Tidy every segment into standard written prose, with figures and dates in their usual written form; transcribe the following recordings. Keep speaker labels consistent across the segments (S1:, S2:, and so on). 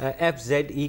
S1: FZE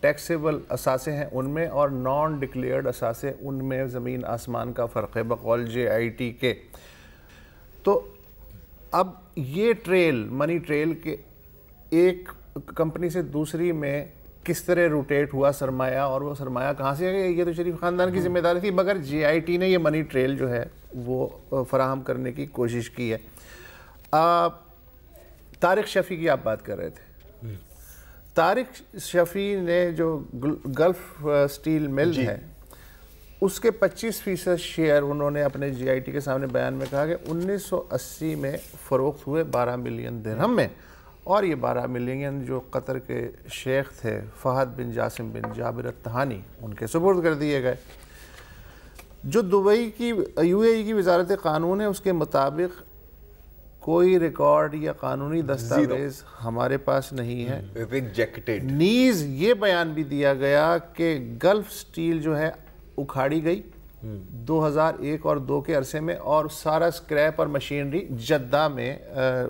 S2: taxable اثاثے ہیں ان میں اور نان ڈکلیئرڈ اثاثے ان میں زمین آسمان کا فرق ہے بقول JIT کے. تو اب یہ ٹریل منی ٹریل کے ایک کمپنی سے دوسری میں کس طرح روٹیٹ ہوا سرمایہ اور وہ سرمایہ کہاں سے آگیا, یہ تو شریف خاندان کی ذمہ داری تھی, مگر JIT نے یہ منی ٹریل جو ہے وہ فراہم کرنے کی کوشش کی ہے. طارق شفیع کی آپ بات کر رہے تھے. طارق شفیع نے جو گلف سٹیل مل ہے اس کے 25% شیئر انہوں نے اپنے JIT کے سامنے بیان میں کہا کہ 1980 میں فروخت ہوئے 12 ملین درہم میں, اور یہ 12 ملین جو قطر کے شیخ تھے فہد بن جاسم بن جابر التہانی ان کے سپرد کر دیے گئے. جو دبئی کی UAE کی وزارت قانون ہے اس کے مطابق کوئی ریکارڈ یا قانونی دستاویز ہمارے پاس نہیں ہے.
S3: ریجیکٹڈ.
S2: نیز یہ بیان بھی دیا گیا کہ گلف سٹیل جو ہے اکھاڑی گئی 2001 اور 2 کے عرصے میں, اور سارا سکریپ اور مشینری جدہ میں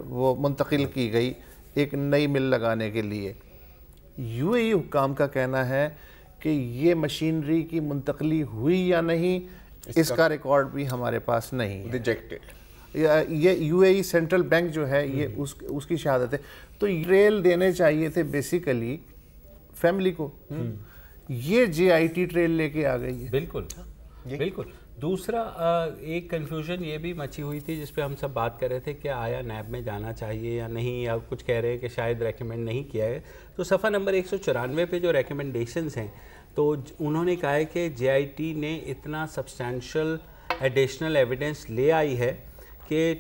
S2: وہ منتقل کی گئی ایک نئی مل لگانے کے لیے. UAE حکام کا کہنا ہے کہ یہ مشینری کی منتقلی ہوئی یا نہیں اس کا ریکارڈ بھی ہمارے پاس نہیں ہے.
S3: ریجیکٹڈ.
S2: یہ UAE سینٹرل بینک جو ہے یہ اس کی شہادت ہے. تو ٹریل دینے چاہیے تھے بیسیکلی فیملی کو, یہ JIT ٹریل لے کے آ گئی ہے.
S1: بالکل بالکل. دوسرا ایک کنفیوژن یہ بھی مچی ہوئی تھی جس پہ ہم سب بات کر رہے تھے کہ آیا نیب میں جانا چاہیے یا نہیں, یا کچھ کہہ رہے ہیں کہ شاید ریکمینڈ نہیں کیا ہے. تو صفحہ نمبر 194 پہ جو ریکمنڈیشنز ہیں تو انہوں نے کہا ہے کہ JIT نے اتنا سبسٹینشل ایڈیشنل ایویڈنس لے آئی ہے کہ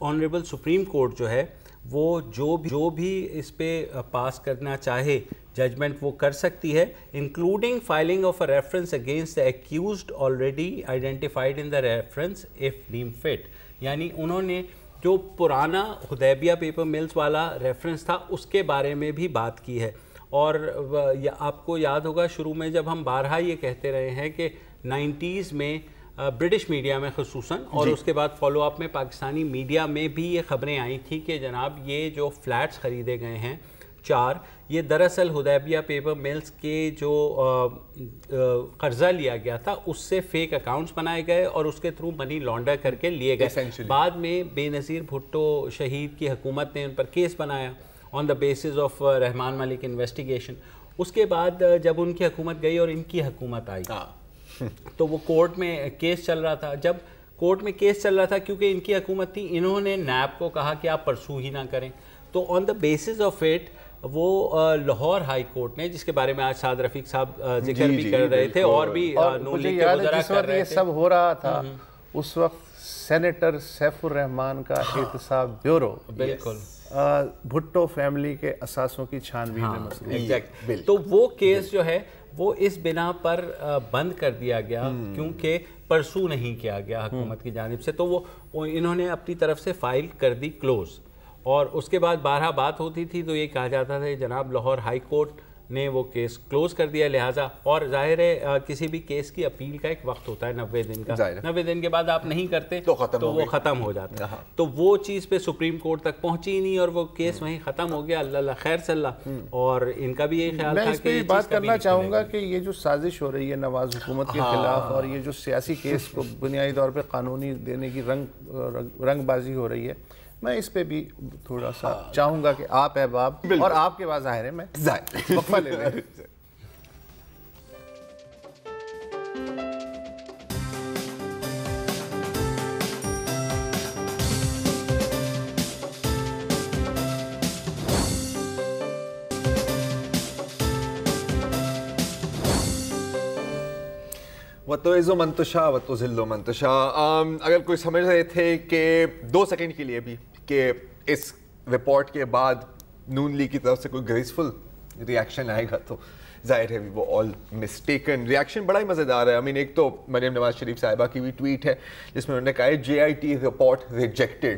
S1: آنریبل سپریم کورٹ جو ہے وہ جو بھی اس پہ پاس کرنا چاہے ججمنٹ وہ کر سکتی ہے, including filing of a reference against the accused already identified in the reference of deem fit. یعنی انہوں نے جو پرانا حدیبیہ پیپر ملز والا ریفرنس تھا اس کے بارے میں بھی بات کی ہے. اور آپ کو یاد ہوگا شروع میں جب ہم بارہا یہ کہتے رہے ہیں کہ 90s میں برٹش میڈیا میں خصوصاً اور اس کے بعد فالو اپ میں پاکستانی میڈیا میں بھی یہ خبریں آئی تھیں کہ جناب یہ جو فلیٹس خریدے گئے ہیں 4 یہ دراصل حدیبیہ پیپر ملز کے جو قرضہ لیا گیا تھا اس سے فیک اکاؤنٹس بنائے گئے اور اس کے تھرو منی لانڈر کر کے لیے گئے. بعد میں بے نظیر بھٹو شہید کی حکومت نے ان پر کیس بنایا on the basis of Rehman Malik investigation. اس کے بعد جب ان کی حکومت گئی اور ان کی حکومت آئی تو وہ کورٹ میں کیس چل رہا تھا. جب کورٹ میں کیس چل رہا تھا کیونکہ ان کی حکومت تھی, انہوں نے نیب کو کہا کہ آپ پرسو ہی نہ کریں. تو آن دا بیسس آف اٹ وہ لاہور ہائی کورٹ نے, جس کے بارے میں آج سعد رفیق صاحب ذکر بھی کر رہے تھے اور بھی نون لیگ کے وزراء کر رہے تھے,
S2: یہ سب ہو رہا تھا اس وقت سینیٹر سیف الرحمان کا احتساب بیورو
S1: بالکل
S2: بھٹو فیملی کے اثاثوں کی چھانبین میں مصروف.
S1: تو وہ کیس جو ہے وہ اس بنا پر بند کر دیا گیا کیونکہ پرسو نہیں کیا گیا حکومت کی جانب سے. تو وہ انہوں نے اپنی طرف سے فائل کر دی کلوز, اور اس کے بعد بارہا بات ہوتی تھی تو یہ کہا جاتا تھا جناب لاہور ہائی کورٹ نے وہ کیس کلوز کر دیا لہٰذا. اور ظاہر ہے کسی بھی کیس کی اپیل کا ایک وقت ہوتا ہے 90 دن کا, 90 دن کے بعد آپ نہیں کرتے تو وہ ختم ہو جاتا ہے. تو وہ چیز پہ سپریم کورٹ تک پہنچی ہی نہیں اور وہ کیس وہیں ختم ہو گیا. اللہ خیر صلی اللہ. اور ان کا بھی یہی خیال تھا کہ
S2: میں اس پہ بات کرنا چاہوں گا کہ یہ جو سازش ہو رہی ہے نواز حکومت کے خلاف اور یہ جو سیاسی کیس کو بنیادی طور پہ قانونی دینے کی رنگ بازی ہو رہی ہے, میں اس پہ بھی تھوڑا سا چاہوں گا کہ آپ احباب اور آپ کے بعد ظاہر ہے میں وقفہ لے لیں.
S3: وَتُعِزُّ مَن تَشَاءُ وَتُذِلُّ مَن تَشَاءُ. اگر کوئی سمجھ رہے تھے کہ 2 سیکنڈ کے لیے بھی کہ اس رپورٹ کے بعد نون لیگ کی طرف سے کوئی گریسفل ریاکشن آئے گا تو ظاہر ہے وہ آل مسٹیکن. ریاکشن بڑا ہی مزیدار ہے. ایک تو مریم نواز شریف صاحبہ کی بھی ٹویٹ ہے جس میں انہوں نے کہا ہے JIT report rejected.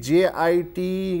S2: JIT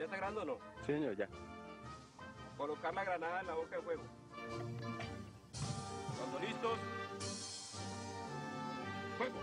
S4: ¿Ya está grabando o no? Sí, señor, ya. Colocar la granada en la boca de fuego. Cuando listos, fuego.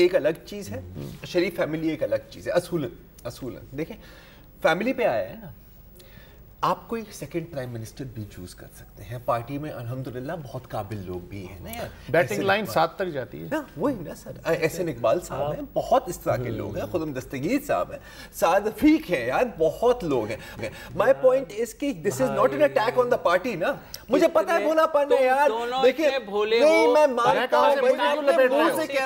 S3: ایک الگ چیز ہے, شریف فیملی ایک الگ چیز ہے. اصولاً دیکھیں فیملی پہ آیا ہے نا, آپ کوئی سیکنڈ پرائم منسٹر بھی چوز کر سکتے ہیں. پارٹی میں الحمدللہ بہت قابل لوگ بھی ہیں نا یار,
S2: بیٹنگ لائن 7 تک جاتی ہے.
S3: وہی نا سر, احسن اقبال صاحب ہیں, بہت اس طرح کے لوگ ہیں, خدم دستگیر صاحب ہیں, سعد رفیق ہیں یار, بہت لوگ ہیں. مائی پوائنٹ از کہ this is not an attack on the party نا. مجھے پتا ہے بولا پن ہے یار, دیکھیں نہیں میں مانتا ہوں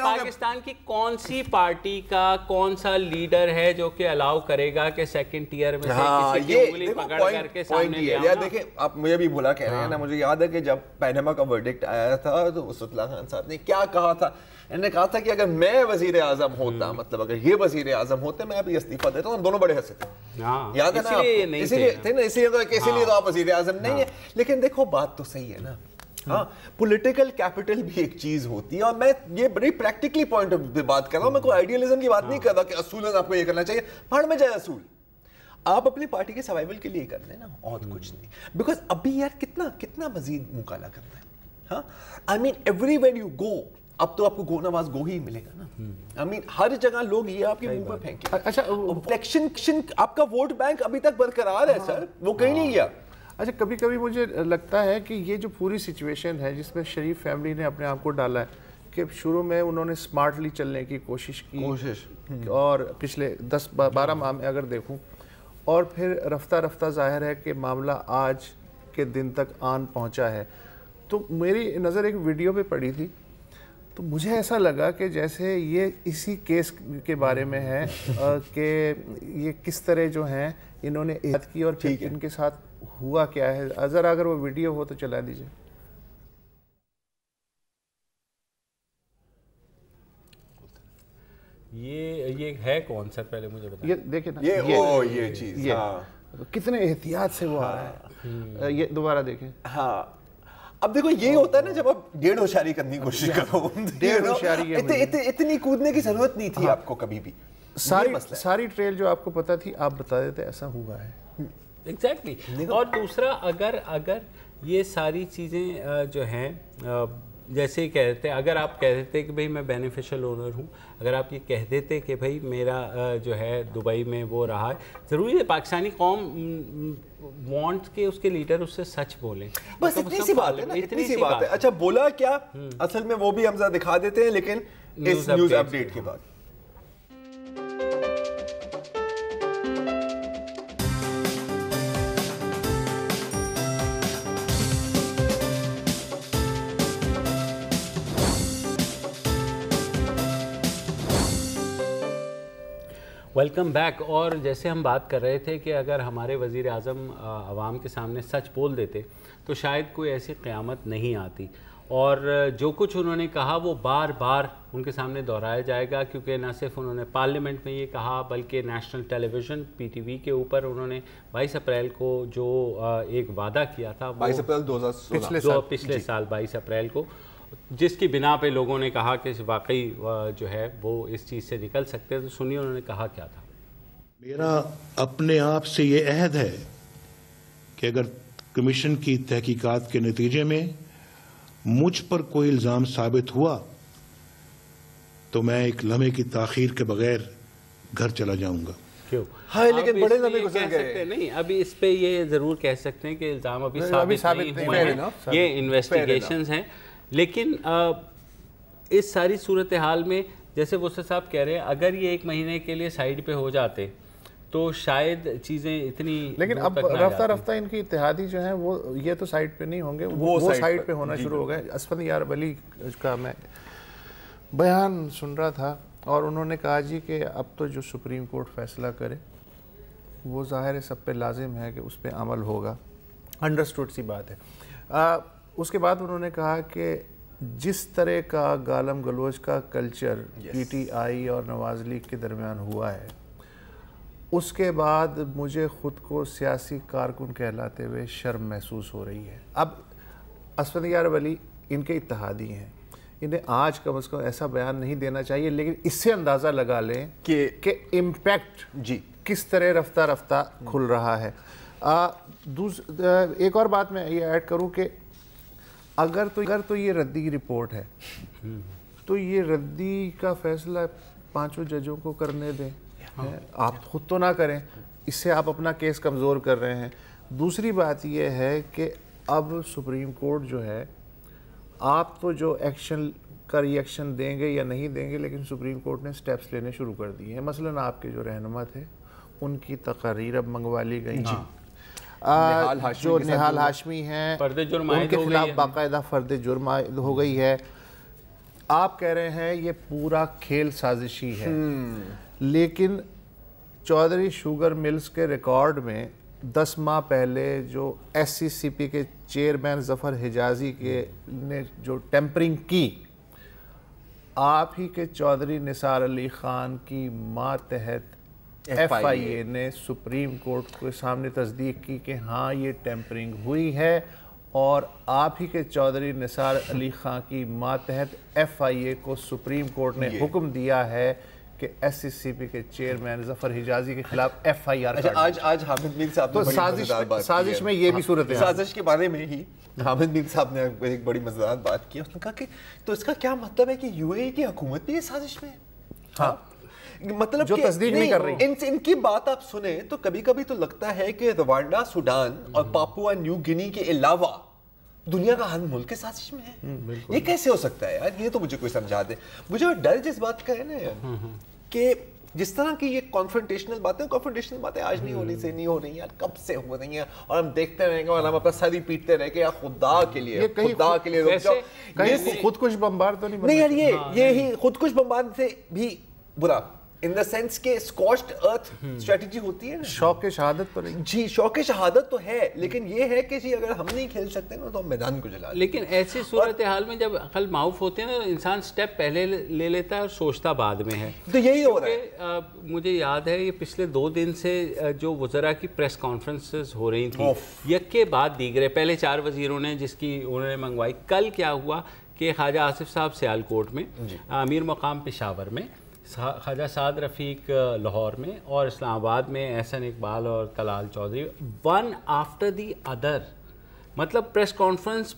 S1: پاکستان کی کون سی پارٹی کا کون سا لیڈر ہے جو کہ الاؤ کرے گا کہ سیکنڈ ٹیئر میں سے کسی کی انگلی پکڑ کر کے سامنے لے آؤں.
S3: دیکھیں آپ مجھے بھی بھولا کہہ رہے ہیں نا, مجھے یاد ہے کہ جب پیناما کا ورڈکٹ آیا تھا تو وسعت اللہ خان صاحب نے کیا کہا تھا, انہوں نے کہا تھا کہ اگر میں وزیر اعظم ہوتا, مطلب اگر یہ وزیر اعظم ہوتے میں ابھی استعفیٰ دیتا ہوں, ہم دونوں بڑے ہنسے تھے, یاد ہے نا, اسی لیے تو آپ وزیر اعظم نہیں ہے. لیکن دیکھو بات تو صحیح ہے نا, ہاں پولیٹیکل کیپٹل بھی ایک چیز ہوتی ہے, اور میں یہ بڑی پریکٹیکلی پوائنٹ آف ویو بات کر رہا ہوں, میں کوئی آئیڈیالزم کی بات نہیں کر رہا کہ اصولاً آپ کو یہ کرنا چاہیے, بھاڑ میں جائے اصول, آپ اپنی پارٹی کے سروائیول کے لیے کر لیں نا, اور کچھ نہیں. بیکاز ابھی یار کتنا مزید مکالا کرنا ہے. ہاں آئی مین ایوری ویئر یو گو, اب تو آپ کو گو نواز گو ہی ملے گا نا. آئی مین ہر جگہ لوگ یہ آپ کے منہ پر پھینکیں.
S2: اچھا
S3: الیکشن آپ کا ووٹ بینک ابھی تک برقرار ہے سر, وہ کہیں نہیں گیا.
S2: اچھا کبھی کبھی مجھے لگتا ہے کہ یہ جو پوری سچویشن ہے جس میں شریف فیملی نے اپنے آپ کو ڈالا ہے کہ شروع میں انہوں نے سمارٹلی چلنے کی کوشش کی, اور پچھلے 10-12 ماہ میں اگر دیکھوں, اور پھر رفتہ رفتہ ظاہر ہے کہ معاملہ آج کے دن تک آن پہنچا ہے. تو میری نظر ایک ویڈیو پہ پڑی تھی, تو مجھے ایسا لگا کہ جیسے یہ اسی کیس کے بارے میں ہے کہ یہ کس طرح جو ہیں انہوں نے احتیاط کی, اور پھر ان کے ساتھ ہوا کیا ہے. ذرا اگر وہ ویڈیو ہو تو چلا دیجئے.
S1: یہ ہے کون سا, پہلے مجھے بتائیں.
S2: یہ دیکھیں نا,
S3: یہ چیز
S2: کتنے احتیاط سے وہ آ رہا ہے. یہ دوبارہ دیکھیں.
S3: ہاں اب دیکھو یہ ہوتا ہے نا جب آپ 1.5 ہوشیاری کرنے کی کوشش کرو,
S2: 1.5 ہوشیاری
S3: اتنی کودنے کی ضرورت نہیں تھی آپ کو کبھی بھی.
S2: ساری ٹریل جو آپ کو پتا تھی آپ بتا دیتے, ایسا ہوا ہے.
S1: ایگزیکٹلی. اور دوسرا اگر یہ ساری چیزیں جو ہیں جیسے ہی کہہ دیتے, اگر آپ کہہ دیتے کہ بھئی میں بینیفیشل اونر ہوں, اگر آپ یہ کہہ دیتے کہ بھئی میرا جو ہے دبئی میں وہ رہا ہے, ضروری ہے پاکستانی قوم وانٹ کہ اس کے لیڈر اس سے سچ بولیں.
S3: بس اتنی سی بات ہے نا, اتنی سی بات ہے. اچھا بولا کیا اصل میں وہ بھی ہم ذرا دکھا دیتے ہیں, لیکن اس نیوز اپڈیٹ کے بعد.
S1: Welcome back. اور جیسے ہم بات کر رہے تھے کہ اگر ہمارے وزیر اعظم عوام کے سامنے سچ بول دیتے تو شاید کوئی ایسی قیامت نہیں آتی, اور جو کچھ انہوں نے کہا وہ بار بار ان کے سامنے دہرایا جائے گا, کیونکہ نہ صرف انہوں نے پارلیمنٹ میں یہ کہا بلکہ نیشنل ٹیلی ویژن PTV کے اوپر انہوں نے 22 اپریل کو جو ایک وعدہ کیا تھا,
S3: 22 اپریل 2016
S1: پچھلے سال 22 اپریل کو, جس کی بنا پہ لوگوں نے کہا کہ واقعی جو ہے وہ اس چیز سے نکل سکتے ہیں. تو سنیے انہوں نے کہا کیا تھا.
S5: میرا اپنے آپ سے یہ عہد ہے کہ اگر کمیشن کی تحقیقات کے نتیجے میں مجھ پر کوئی الزام ثابت ہوا تو میں ایک لمحے کی تاخیر کے بغیر گھر چلا جاؤں گا.
S1: کیوں؟
S3: ہاں لیکن بڑے لمحے گزر گئے.
S1: نہیں, ابھی اس پہ یہ ضرور کہہ سکتے ہیں کہ الزام ابھی ثابت نہیں ہوئے ہیں, یہ انویسٹیگیشنز ہیں. لیکن اس ساری صورتحال میں جیسے وسعت صاحب کہہ رہے ہیں, اگر یہ 1 مہینے کے لیے سائیڈ پہ ہو جاتے تو شاید چیزیں اتنی,
S2: لیکن اب رفتہ رفتہ ان کی اتحادی جو ہیں وہ یہ تو سائیڈ پہ نہیں ہوں گے, وہ سائیڈ پہ ہونا شروع ہو گئے. اسفندیار ولی کا میں بیان سن رہا تھا, اور انہوں نے کہا جی کہ اب تو جو سپریم کورٹ فیصلہ کرے وہ ظاہر سب پہ لازم ہے کہ اس پہ عمل ہوگا, انڈرسٹوڈ سی بات ہے. اس کے بعد انہوں نے کہا کہ جس طرح کا گالم گلوچ کا کلچر PTI اور نواز لیگ کے درمیان ہوا ہے, اس کے بعد مجھے خود کو سیاسی کارکن کہلاتے ہوئے شرم محسوس ہو رہی ہے. اب اسفندیار ولی ان کے اتحادی ہیں, انہیں آج کم از کم ایسا بیان نہیں دینا چاہیے, لیکن اس سے اندازہ لگا لیں کہ امپیکٹ کس طرح رفتہ رفتہ کھل رہا ہے. ایک اور بات میں یہ ایڈ کروں کہ اگر تو یہ ردی رپورٹ ہے تو یہ ردی کا فیصلہ 5 ججوں کو کرنے دیں, آپ خود تو نہ کریں, اس سے آپ اپنا کیس کمزور کر رہے ہیں. دوسری بات یہ ہے کہ اب سپریم کورٹ جو ہے, آپ تو جو ایکشن کا ری ایکشن دیں گے یا نہیں دیں گے, لیکن سپریم کورٹ نے سٹیپس لینے شروع کر دیے ہیں. مثلاً آپ کے جو رہنما تھے ان کی تقاریر اب منگوا لی گئی, جو نہال ہاشمی ہیں ان کے خلاف باقاعدہ فرد جرم ہو گئی ہے. آپ کہہ رہے ہیں یہ پورا کھیل سازشی ہے, لیکن چودھری شوگر ملز کے ریکارڈ میں 10 ماہ پہلے جو ایس سی سی پی کے چیئرمین ظفر حجازی کے نے جو ٹیمپرنگ کی, آپ ہی کے چودھری نثار علی خان کی ماتحت ایف آئی اے نے سپریم کورٹ کے سامنے تصدیق کی کہ ہاں یہ ٹیمپرنگ ہوئی ہے, اور آپ ہی کے چودھری نثار علی خان کی ماتحت ایف آئی اے کو سپریم کورٹ نے حکم دیا ہے کہ ایس سی سی پی کے چیئرمین ظفر حجازی کے خلاف ایف آئی آر.
S3: آج حامد میر صاحب نے
S2: سازش میں یہ بھی صورت ہے,
S3: سازش کے بارے میں ہی حامد میر صاحب نے ایک بڑی مزیدار بات کی. اس نے کہا کہ تو اس کا کیا مطلب ہے کہ یو اے ای کی حکومت بھی یہ سازش میں ہے؟ ہاں, مطلب
S2: جو تصدیق نہیں کر رہی.
S3: ان کی بات آپ سنیں تو کبھی کبھی تو لگتا ہے کہ روانڈا, سوڈان اور پاپوا نیو گنی کے علاوہ دنیا کا ہر ملک کے سازش میں ہے. یہ کیسے ہو سکتا ہے یار؟ یہ تو مجھے کوئی سمجھا دے. مجھے ڈر جس بات کا ہے نا یار, کہ جس طرح کی یہ کانفرنٹیشنل باتیں آج نہیں ہونی سے نہیں ہو رہی ہیں, کب سے ہو رہی ہیں, اور ہم دیکھتے رہیں گے اور ہم اپنا سر ہی پیٹتے رہیں گے یا خدا کے لیے رک جاؤ.
S2: کہیں خود کچھ بمبار تو
S3: نہیں یار, یہ ہی خود کچھ بمبار سے بھی برا ان دا سینس کہ اسکوچڈ ارتھ اسٹریٹجی ہوتی ہے نا.
S2: شوق شہادت تو نہیں,
S3: جی شوق شہادت تو ہے, لیکن یہ ہے کہ جی اگر ہم نہیں کھیل سکتے نا تو ہم میدان کو جلا.
S1: لیکن ایسی صورتحال میں جب عقل معاف ہوتے ہیں نا, انسان سٹیپ پہلے لے لیتا ہے اور سوچتا بعد میں ہے.
S3: تو یہی ہو رہا ہے.
S1: مجھے یاد ہے یہ پچھلے 2 دن سے جو وزراء کی پریس کانفرنسز ہو رہی تھیں یک کے بعد دیگرے, پہلے 4 وزیروں نے جس کی انہوں نے منگوائی. کل کیا ہوا کہ خواجہ آصف صاحب سیالکوٹ میں, امیر مقام پشاور میں, خواجہ سعد رفیق لاہور میں, اور اسلام آباد میں احسن اقبال اور Talal Chaudhry, one after the other, مطلب پریس کانفرنس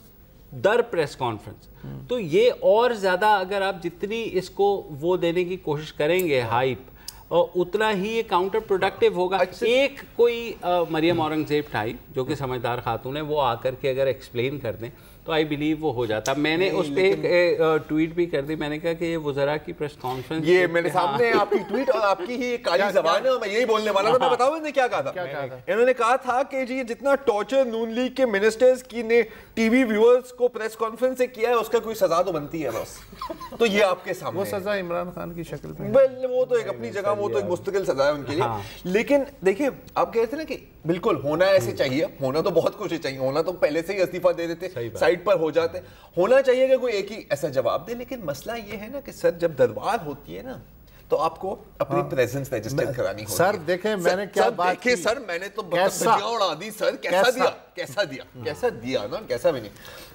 S1: در پریس کانفرنس. تو یہ اور زیادہ اگر آپ جتنی اس کو وہ دینے کی کوشش کریں گے ہائپ, اور اتنا ہی یہ کاؤنٹر پروڈکٹیو ہوگا. ایک کوئی مریم اورنگزیب ٹائپ جو کہ سمجھدار خاتون ہے, وہ آ کر کے اگر ایکسپلین کر دیں تو آئی بلیو وہ ہو جاتا. میں نے اس پہ ایک ٹویٹ بھی کر دی, میں نے کہا کہ یہ وزراء کی پریس کانفرنس,
S3: یہ میرے سامنے آپ کی ٹویٹ اور آپ کی ہی کالی زبان ہے, اور میں یہی بولنے والا تھا. میں بتاؤں انہوں نے کیا کہا تھا. انہوں نے کہا تھا کہ جی جتنا ٹارچر نون لیگ کے منسٹرز کی نے ٹی وی ویورز کو پریس کانفرنس سے کیا ہے, اس کا کوئی سزا تو بنتی ہے بس. تو یہ آپ کے سامنے
S2: وہ سزا عمران خان کی شکل میں,
S3: وہ تو ایک اپنی جگہ, وہ تو ایک مستقل سزا ہے ان کے لیے. لیکن دیکھیں آپ کہہ رہے تھے نا کہ بالکل ہونا ایسے چاہیے, ہونا تو بہت کچھ چاہیے, ہونا تو پہلے سے ہی استعفیٰ دے دیتے, سائٹ پر ہو جاتے. ہونا چاہیے کہ کوئی ایک ہی ایسا جواب دے. لیکن مسئلہ یہ ہے نا کہ سر جب دربار ہوتی ہے نا تو آپ کو اپنی پریزنس ریجسٹر کرانی ہوتی ہے.
S2: سر دیکھیں میں نے کیا بات کی,
S3: سر میں نے تو بجیاں اڑا دی سر. کیسا دیا نا, کیسا بھی نہیں.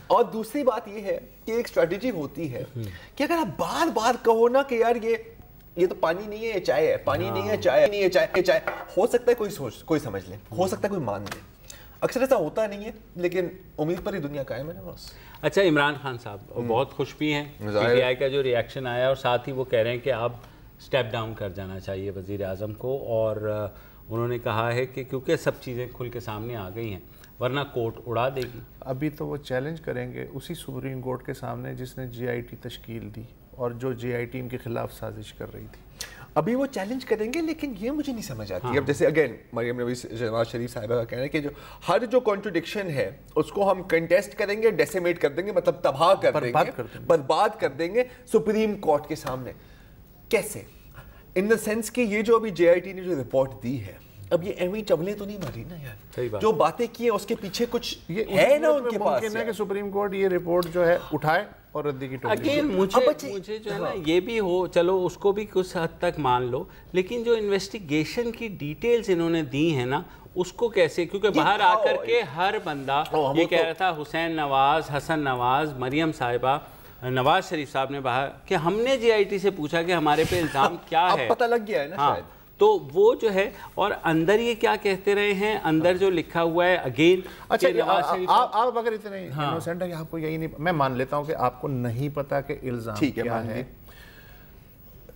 S3: اور دوسری بات یہ ہے کہ ایک اسٹریٹجی ہوتی ہے کہ اگر آپ بار بار کہو نا کہ یار یہ تو پانی نہیں ہے, یہ چائے ہے, پانی نہیں ہے, چائے نہیں ہے, چائے, ہو سکتا ہے کوئی سمجھ لے, ہو سکتا ہے کوئی مان لے. اکثر ایسا ہوتا نہیں ہے, لیکن امید پر ہی دنیا قائم ہے نا بس.
S1: اچھا, عمران خان صاحب بہت خوش بھی ہیں, پی ٹی آئی کا جو ری ایکشن آیا, اور ساتھ ہی وہ کہہ رہے ہیں کہ اب سٹیپ ڈاؤن کر جانا چاہیے وزیر اعظم کو. اور انہوں نے کہا ہے کہ کیونکہ سب چیزیں کھل کے سامنے آ گئی ہیں ورنہ کورٹ اڑا دے گی.
S2: ابھی تو وہ چیلنج کریں گے اسی سپریم کورٹ کے سامنے جس نے جی آئی ٹی تشکیل دی اور جو جی آئی ٹی ان کے خلاف سازش کر رہی تھی.
S3: ابھی وہ چیلنج کریں گے, لیکن یہ مجھے نہیں سمجھ آتی. اب جیسے اگین مریم نواز شریف صاحبہ کا کہنا ہے کہ جو ہر جو کانٹرڈکشن ہے اس کو ہم کنٹیسٹ کریں گے, ڈیسیمیٹ کر دیں گے, مطلب تباہ کر دیں گے, برباد کر دیں گے سپریم کورٹ کے سامنے. کیسے؟ ان دا سینس کہ یہ جو ابھی جے آئی ٹی نے جو رپورٹ دی ہے, اب یہ ایویں چولیں تو نہیں ماری نا یار, جو باتیں کی ہیں اس کے پیچھے کچھ ہے نا ان کے پاس.
S2: ممکن ہے کہ سپریم کورٹ یہ رپورٹ جو ہے اٹھائے اور ردی کی ٹوپی.
S1: اگین مجھے جو ہے نا یہ بھی ہو, چلو اس کو بھی کچھ حد تک مان لو, لیکن جو انویسٹیگیشن کی ڈیٹیلز انہوں نے دی ہیں نا اس کو کیسے, کیونکہ باہر آ کر کے ہر بندہ یہ کہہ رہا تھا, حسین نواز, حسن نواز, مریم صاحبہ, نواز شریف صاحب نے باہر کہ ہم نے جے آئی ٹی سے پوچھا کہ ہمارے پہ الزام کیا ہے.
S3: پتہ لگ گیا ہے نا شاید.
S1: تو وہ جو ہے اور اندر یہ کیا کہتے رہے ہیں, اندر جو لکھا ہوا ہے اگین.
S2: اچھا آپ اگر اتنے انوسینٹ ہے کہ آپ کو یہی نہیں, میں مان لیتا ہوں کہ آپ کو نہیں پتا کہ الزام کیا ہے,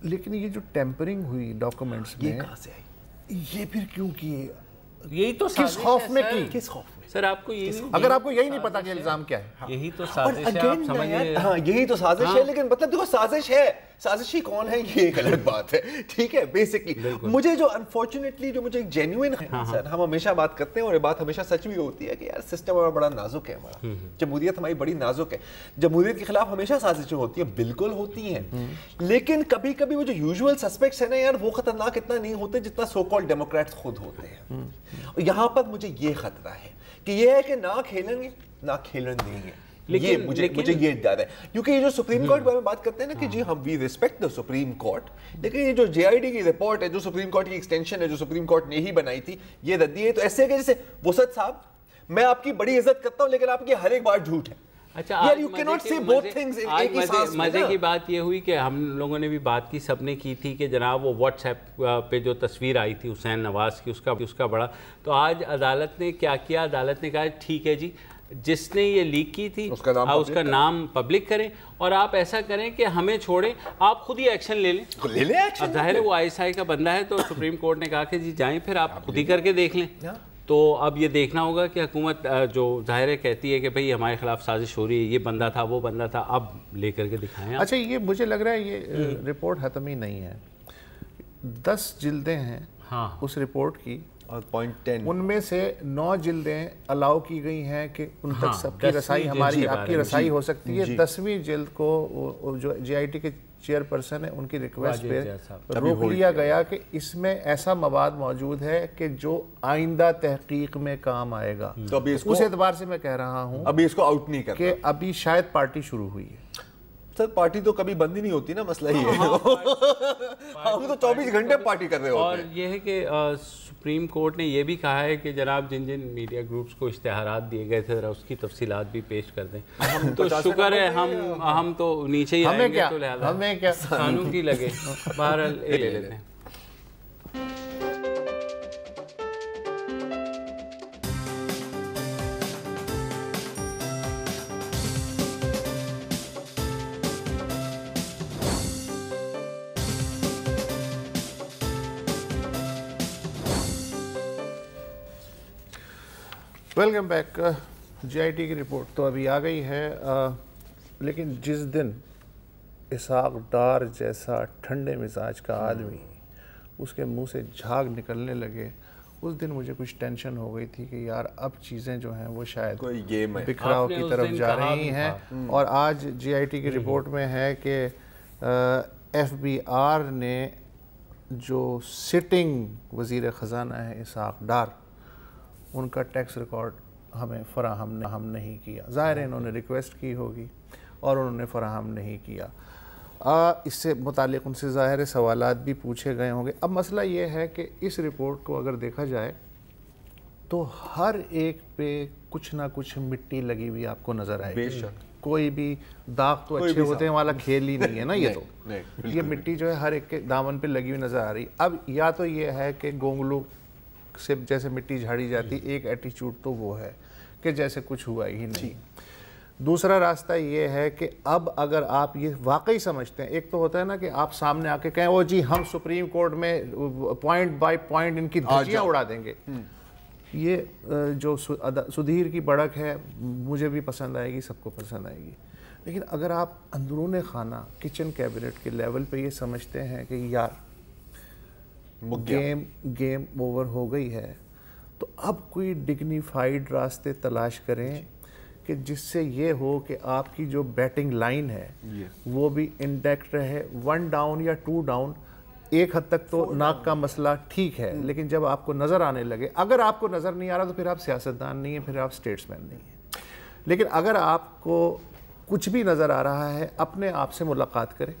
S2: لیکن یہ جو ٹیمپرنگ ہوئی ڈاکومنٹس میں, یہ کہاں سے آئی, یہ پھر کیوں کیے,
S1: یہی تو
S2: کس خوف میں کی, کس خوف میں؟
S1: سر آپ کو یہ
S2: اگر آپ کو یہی نہیں پتا کہ الزام کیا ہے,
S1: یہی تو سازش ہے, آپ سمجھیں.
S3: ہاں یہی تو سازش ہے, لیکن مطلب دیکھو سازش ہے, سازشی کون ہے یہ ایک الگ بات ہے, ٹھیک ہے. بیسکلی مجھے جو انفارچونیٹلی جو مجھے ایک جینوئن ہے سر, ہم ہمیشہ بات کرتے ہیں اور یہ بات ہمیشہ سچ بھی ہوتی ہے کہ یار سسٹم ہمارا بڑا نازک ہے, ہمارا جمہوریت ہماری بڑی نازک ہے, جمہوریت کے خلاف ہمیشہ سازشیں ہوتی ہیں, بالکل ہوتی ہیں, لیکن کبھی کبھی وہ جو یوزول سسپیکٹس ہیں نا یار, وہ خطرناک اتنا نہیں ہوتے جتنا سو کالڈ ڈیموکریٹس خود ہوتے ہیں. اور یہاں پر مجھے یہ خطرہ ہے کہ یہ ہے کہ نہ کھیلیں گے نہ کھیلن دیں گے, یہ مجھے یہ ڈر ہے. کیونکہ یہ جو سپریم کورٹ میں بات کرتے ہیں نا کہ جی ہم we respect the supreme court, لیکن یہ جو جے آئی ڈی کی رپورٹ ہے, جو سپریم کورٹ کی ایکسٹینشن ہے, جو سپریم کورٹ نے ہی بنائی تھی, یہ ردی ہے. تو ایسے ہے کہ جیسے وسعت صاحب, میں آپ کی بڑی عزت کرتا ہوں لیکن آپ کی ہر ایک بات جھوٹ ہے.
S1: اچھا, مزے کی بات یہ ہوئی کہ ہم لوگوں نے بھی بات کی, سب نے کی تھی کہ جناب وہ واٹس ایپ پہ جو تصویر آئی تھی حسین نواز کی, اس کا بڑا, تو آج عدالت نے کیا کیا, عدالت نے کہا ٹھیک ہے جی, جس نے یہ لیک کی تھی اس کا نام پبلک کریں, اور آپ ایسا کریں کہ ہمیں چھوڑیں, آپ خود ہی ایکشن لے لیں. اب ظاہر ہے وہ آئی ایس آئی کا بندہ ہے, تو سپریم کورٹ نے کہا کہ جی جائیں پھر آپ خود ہی کر کے دیکھ لیں. تو اب یہ دیکھنا ہوگا کہ حکومت جو ظاہر ہے کہتی ہے کہ بھئی ہمارے خلاف سازش ہو رہی ہے, یہ بندہ تھا وہ بندہ تھا, اب لے کر کے دکھائیں.
S2: اچھا, یہ مجھے لگ رہا ہے یہ رپورٹ حتمی نہیں ہے, 10 جلدیں ہیں اس رپورٹ کی, ان میں سے 9 جلدیں الاؤ کی گئی ہیں کہ ان تک سب کی رسائی, ہماری آپ کی رسائی ہو سکتی ہے. 10ویں جلد کو جو جے آئی ٹی کے چیئر پرسن ہے, ان کی ریکویسٹ پہ روک لیا گیا کہ اس میں ایسا مواد موجود ہے کہ جو آئندہ تحقیق میں کام آئے گا. اس اعتبار سے میں کہہ رہا ہوں
S3: ابھی اس کو آؤٹ نہیں کرنا,
S2: کہ ابھی شاید پارٹی شروع ہوئی ہے.
S3: سر پارٹی تو کبھی بند ہی نہیں ہوتی نا, مسئلہ ہی ہے, ہم تو 24 گھنٹے پارٹی کر رہے ہوتے ہیں.
S1: اور یہ ہے کہ سپریم کورٹ نے یہ بھی کہا ہے کہ جناب جن میڈیا گروپس کو اشتہارات دیے گئے تھے, ذرا اس کی تفصیلات بھی پیش کر دیں. تو شکر ہے ہم تو نیچے ہی آئیں گے, تو لہٰذا
S2: ہمیں کیا
S1: خانوں کی لگے, بہرحال لے لیتے ہیں.
S2: Welcome back. J I T کی رپورٹ تو ابھی آ گئی ہے, لیکن جس دن اسحاق ڈار جیسا ٹھنڈے مزاج کا آدمی اس کے منہ سے جھاگ نکلنے لگے, اس دن مجھے کچھ ٹینشن ہو گئی تھی کہ یار اب چیزیں جو ہیں وہ شاید بکھراؤ کی طرف جا رہی ہیں. اور آج جے آئی ٹی کی رپورٹ میں ہے کہ ایف بی آر نے جو سٹنگ وزیر خزانہ ہے اسحاق ڈار, ان کا ٹیکس ریکارڈ ہمیں فراہم نہیں کیا. ظاہر ہے انہوں نے ریکویسٹ کی ہوگی اور انہوں نے فراہم نہیں کیا. اس سے متعلق ان سے ظاہر سوالات بھی پوچھے گئے ہوں گے. اب مسئلہ یہ ہے کہ اس رپورٹ کو اگر دیکھا جائے تو ہر ایک پہ کچھ نہ کچھ مٹی لگی ہوئی آپ کو نظر آئے گی. کوئی بھی داغ تو اچھے ہوتے ہیں والا کھیل ہی نہیں ہے نا, یہ مٹی جو ہے ہر ایک کے دامن پہ لگی ہوئی نظر آ رہی. اب یا تو یہ ہے کہ گونگلو سے جیسے مٹی جھاڑی جاتی, ایک ایٹیچیوڈ تو وہ ہے کہ جیسے کچھ ہوا ہی نہیں. دوسرا راستہ یہ ہے کہ اب اگر آپ یہ واقعی سمجھتے ہیں, ایک تو ہوتا ہے نا کہ آپ سامنے آ کے کہیں وہ جی ہم سپریم کورٹ میں پوائنٹ بائی پوائنٹ ان کی دھجیاں اڑا دیں گے, یہ جو سدھیر کی بڑک ہے مجھے بھی پسند آئے گی, سب کو پسند آئے گی. لیکن اگر آپ اندرون خانہ کچن کیبنٹ کے لیول پہ یہ سمجھتے ہیں کہ یار گیم اوور ہو گئی ہے, تو اب کوئی ڈگنیفائیڈ راستے تلاش کریں کہ جس سے یہ ہو کہ آپ کی جو بیٹنگ لائن ہے وہ بھی انٹیکٹ رہے. 1 ڈاؤن یا 2 ڈاؤن ایک حد تک تو ناک کا مسئلہ ٹھیک ہے, لیکن جب آپ کو نظر آنے لگے, اگر آپ کو نظر نہیں آ رہا تو پھر آپ سیاستدان نہیں ہیں, پھر آپ اسٹیٹس مین نہیں ہیں. لیکن اگر آپ کو کچھ بھی نظر آ رہا ہے, اپنے آپ سے ملاقات کریں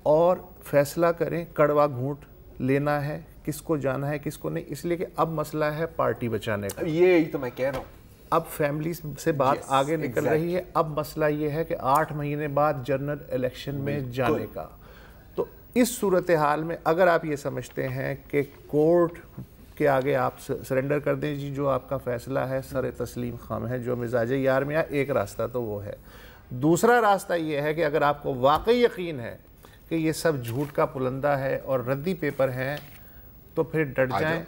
S2: اور فیصلہ کریں, کڑوا گھونٹ لینا ہے, کس کو جانا ہے کس کو نہیں. اس لیے کہ اب مسئلہ ہے پارٹی بچانے کا.
S3: یہی تو میں کہہ رہا ہوں,
S2: اب فیملی سے بات آگے نکل رہی ہے. اب مسئلہ یہ ہے کہ 8 مہینے بعد جنرل الیکشن میں جانے کا. تو اس صورتحال میں اگر آپ یہ سمجھتے ہیں کہ کورٹ کے آگے آپ سرنڈر کر دیں جی جو آپ کا فیصلہ ہے سر تسلیم خام ہے جو مزاج یار میں ایک راستہ تو وہ ہے. دوسرا راستہ یہ ہے کہ اگر آپ کو واقعی یقین ہے کہ یہ سب جھوٹ کا پلندہ ہے اور ردی پیپر ہیں تو پھر ڈٹ جائیں,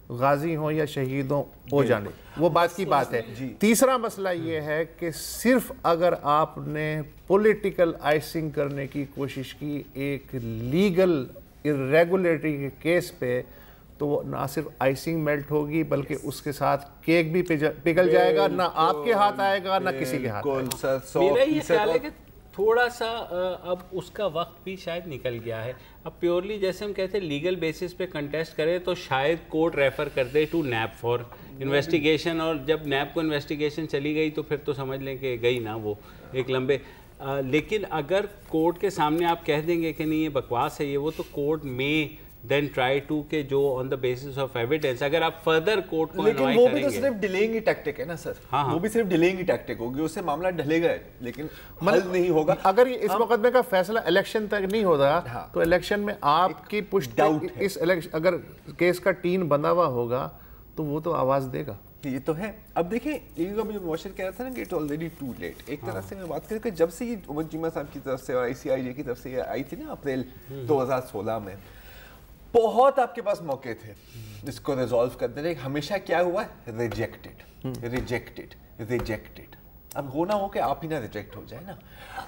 S2: غازی ہوں یا شہید ہو جانے, وہ بات کی بات ہے. تیسرا مسئلہ یہ ہے کہ صرف اگر آپ نے پولیٹیکل آئسنگ کرنے کی کوشش کی ایک لیگل irregularity کے کیس پہ, تو وہ نہ صرف آئسنگ میلٹ ہوگی بلکہ اس کے ساتھ کیک بھی پگھل جائے گا, نہ آپ کے ہاتھ آئے گا نہ کسی کے ہاتھ آئے گا.
S1: میرا یہ خیال ہے کہ تھوڑا سا اب اس کا وقت بھی شاید نکل گیا ہے. اب پیورلی جیسے ہم کہتے ہیں لیگل بیسس پہ کنٹیسٹ کریں تو شاید کورٹ ریفر کر دے ٹو نیب فار انویسٹیگیشن, اور جب نیب کو انویسٹیگیشن چلی گئی تو پھر تو سمجھ لیں کہ گئی نا وہ ایک لمبے. لیکن اگر کورٹ کے سامنے آپ کہہ دیں گے کہ نہیں یہ بکواس ہے یہ وہ, تو کورٹ میں then try to کہ جو on the basis of evidence اگر آپ further court کو
S3: لیکن وہ بھی تو صرف ڈیلیئنگ ہی ٹیکٹک ہے نا سر, وہ بھی صرف ڈیلیئنگ ہی ٹیکٹک ہوگی, اس سے معاملہ ڈھلے گا لیکن حل نہیں ہوگا.
S2: اگر اس مقدمے کا فیصلہ الیکشن تک نہیں ہوگا تو الیکشن میں آپ کی پشت اس اگر کیس کا ٹین بندھا ہوا ہوگا تو وہ تو آواز دے گا.
S3: یہ تو ہے. اب دیکھیں یہ ابھی موشن کہہ رہا تھا نا کہ اٹ آلریڈی ٹو لیٹ. ایک طرح سے میں بات کروں کہ جب سے یہ عمر چیمہ صاحب کی طرف سے اور ICIJ کی طرف سے یہ آئی تھی نا اپریل 2016 میں, بہت آپ کے پاس موقع تھے جس کو ریزالو کر دیں. ہمیشہ کیا ہوا ہے, ریجیکٹڈ. اب ہونا ہو کہ آپ ہی نہ ریجیکٹ ہو جائے نا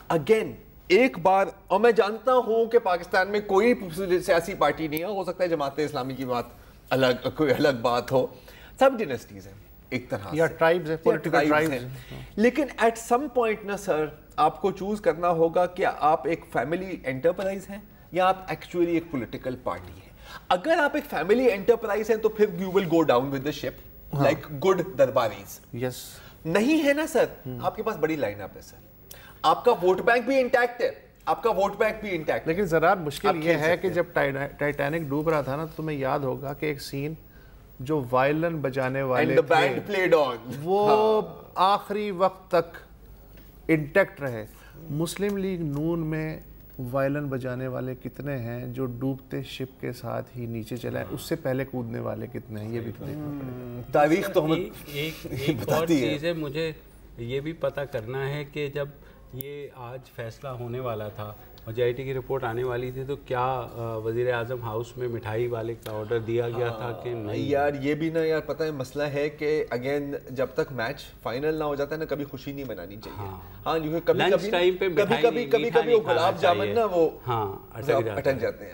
S3: اگین ایک بار. اور میں جانتا ہوں کہ پاکستان میں کوئی سیاسی پارٹی نہیں ہے, ہو سکتا ہے جماعت اسلامی کی بات الگ, کوئی الگ بات ہو, سب ڈینسٹیز ہیں ایک طرح سے,
S2: یا ٹرائبز ہیں, پولیٹیکل ٹرائبز ہیں.
S3: لیکن ایٹ سم پوائنٹ نا سر آپ کو چوز کرنا ہوگا کہ آپ ایک فیملی انٹرپرائز ہیں یا آپ ایکچولی ایک پولیٹیکل پارٹی ہیں. اگر آپ ایک فیملی انٹرپرائز ہیں تو پھر you will go down with the ship like good درباریز.
S2: یس
S3: نہیں ہے نا سر, آپ کے پاس بڑی لائن اپ ہے سر, آپ کا ووٹ بینک بھی انٹیکٹ ہے, آپ کا ووٹ بینک بھی انٹیکٹ.
S2: لیکن ذرا مشکل یہ ہے کہ جب ٹائٹینک ڈوب رہا تھا نا تو تمہیں یاد ہوگا کہ ایک سین جو وائلن بجانے والے
S3: تھے
S2: وہ آخری وقت تک انٹیکٹ رہے. مسلم لیگ نون میں وائلن بجانے والے کتنے ہیں جو ڈوبتے شپ کے ساتھ ہی نیچے چلے ہیں, اس سے پہلے کودنے والے کتنے ہیں, یہ بھی
S3: تاریخ تو ہمیں
S1: ایک اور چیز ہے مجھے یہ بھی پتہ کرنا ہے کہ جب یہ آج فیصلہ ہونے والا تھا اور JIT کی رپورٹ آنے والی تھی تو کیا وزیر اعظم ہاؤس میں مٹھائی والے کا آرڈر دیا گیا تھا کہ نہیں؟
S3: یار یہ بھی نا یار پتہ ہے مسئلہ ہے کہ اگین جب تک میچ فائنل نہ ہو جاتا ہے نا کبھی خوشی نہیں منانی چاہیے. ہاں کبھی وہ گلاب جامن نا وہ اٹک جاتے ہیں.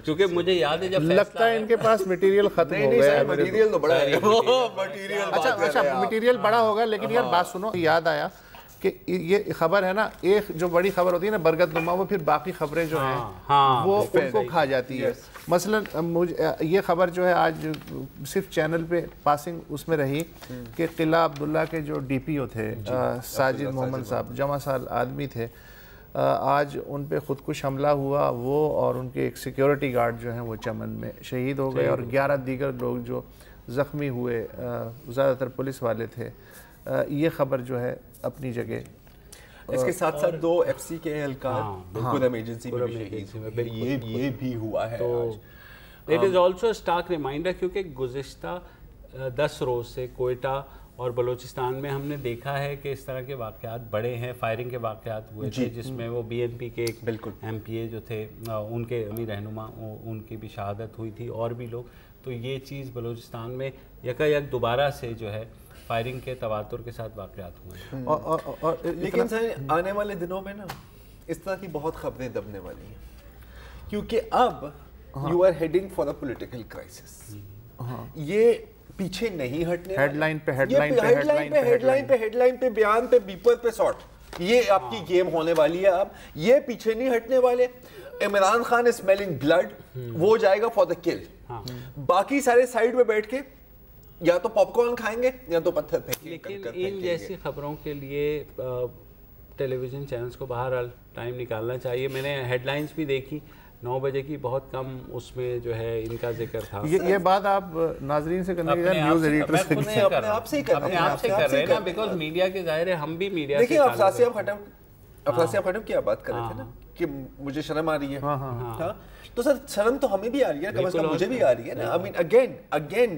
S1: کیونکہ مجھے یاد ہے جب
S2: لگتا ہے ان کے پاس مٹیریل ختم ہو گیا ہے.
S3: مٹیریل تو بڑا ہے,
S2: اچھا مٹیریل بڑا ہوگا. لیکن یار بات سنو, یاد آیا کہ یہ خبر ہے نا, ایک جو بڑی خبر ہوتی ہے نا برگد نما, وہ پھر باقی خبریں جو ہیں وہ ان کو کھا جاتی ہے. مثلا یہ خبر جو ہے آج صرف چینل پہ پاسنگ اس میں رہی کہ قلعہ عبداللہ کے جو DPO تھے ساجد محمد صاحب, جمع سال آدمی تھے, آج ان پہ خودکش حملہ ہوا. وہ اور ان کے ایک سیکیورٹی گارڈ جو ہیں وہ چمن میں شہید ہو گئے اور 11 دیگر لوگ جو زخمی ہوئے, زیادہ تر پولیس والے تھے. یہ خبر جو ہے اپنی جگہ.
S3: اس کے ساتھ ساتھ 2 FC کے اہلکار بالکل ایمرجنسی میں یہ بھی ہوا ہے.
S1: It is also stark reminder کیونکہ گزشتہ 10 روز سے کوئٹہ اور بلوچستان میں ہم نے دیکھا ہے کہ اس طرح کے واقعات بڑے ہیں. فائرنگ کے واقعات ہوئے تھے جس میں وہ BNP کے ایک MPA جو تھے ان کے امی رہنما, ان کی بھی شہادت ہوئی تھی اور بھی لوگ. تو یہ چیز بلوچستان میں یکایک دوبارہ سے جو ہے فائرنگ کے تواتر کے ساتھ واقعات ہوئے ہیں.
S3: لیکن آنے والے دنوں میں نا اس طرح کی بہت خبریں دبنے والی ہیں کیونکہ اب you are heading for a political crisis. یہ پیچھے نہیں ہٹنے, ہیڈ لائن پہ بیان پہ بیپر پہ سارٹ, یہ آپ کی گیم ہونے والی ہے. اب یہ پیچھے نہیں ہٹنے والے. Imran Khan is smelling blood, وہ جائے گا فار دا کل. باقی سارے سائیڈ پہ بیٹھ کے یا تو پاپ کارن کھائیں گے یا تو پتھر پھینکیں گے.
S1: لیکن ان جیسی خبروں کے لیے ٹیلی ویژن چینلز کو بہرحال ٹائم نکالنا چاہیے. میں نے ہیڈ لائنز بھی دیکھی 9 بجے کی, بہت کم اس میں جو ہے ان کا ذکر تھا. یہ
S2: بات آپ ناظرین سے کرنے کے نیوز ایڈیٹر سے
S3: اپنے آپ سے کر
S1: رہے ہیں بیکاز میڈیا کے ظاہر ہے ہم بھی میڈیا سے.
S3: دیکھیں افساسی اب ختم کیا بات کر رہے تھے نا کہ مجھے شرم آ رہی ہے. ہاں تو سر شرم تو ہمیں بھی آ رہی ہے, کم از کم مجھے بھی آ رہی ہے نا. I mean again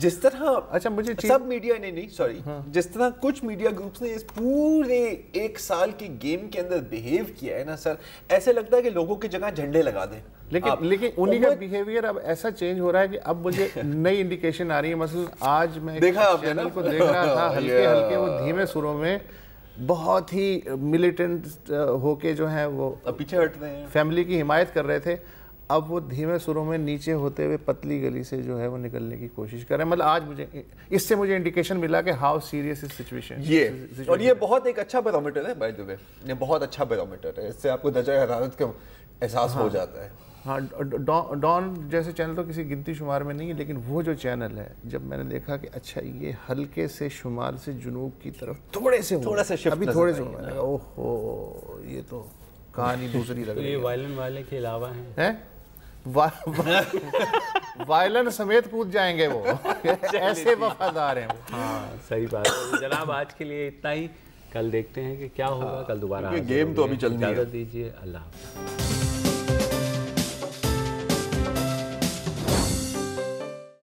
S3: جس طرح
S2: اچھا مجھے
S3: سب میڈیا نے نہیں سوری جس طرح کچھ میڈیا گروپس نے اس پورے 1 سال کی گیم کے اندر بیہیو کیا ہے نا سر, ایسے لگتا ہے کہ لوگوں کی جگہ جھنڈے لگا دیں.
S2: لیکن انہی کا بیہیویئر اب ایسا چینج ہو رہا ہے کہ اب مجھے نئی انڈیکیشن آ رہی ہے. مثلا آج میں چینل کو دیکھ رہا تھا, ہلکے ہلکے وہ دھیمے سروں میں بہت ہی ملیٹنٹ ہو کے جو ہیں وہ
S3: پیچھے ہٹ رہے ہیں,
S2: فیملی کی حمایت کر رہے تھے. اب وہ دھیمے سروں میں نیچے ہوتے ہوئے پتلی گلی سے جو ہے وہ نکلنے کی کوشش کر رہے ہیں. مطلب آج اس سے مجھے انڈیکیشن ملا کہ ہاؤ سیریس اس سچویشن.
S3: اور یہ بہت ایک اچھا بیرومیٹر ہے بائی دی وے, یہ بہت اچھا بیرومیٹر ہے. اس سے آپ کو درجہ حرارت کا احساس ہو جاتا ہے.
S2: ہاں ڈان جیسے چینل تو کسی گنتی شمار میں نہیں ہے, لیکن وہ جو چینل ہے جب میں نے دیکھا کہ اچھا یہ ہلکے سے شمال سے جنوب کی طرف تھوڑے سے ابھی تھوڑے سے اوہو یہ تو کہانی دوسری لگ رہی ہے.
S1: یہ وائلن والے کے علاوہ ہیں
S2: وائلن سمیت کود جائیں گے وہ, ایسے وفادار ہیں.
S1: ہاں صحیح بات ہے جناب. آج کے لیے اتنا ہی, کل دیکھتے ہیں کہ کیا ہوگا. کل دوبارہ
S3: گیم تو ابھی چل رہی ہے.
S1: اجازت دیجیے, اللہ حافظ.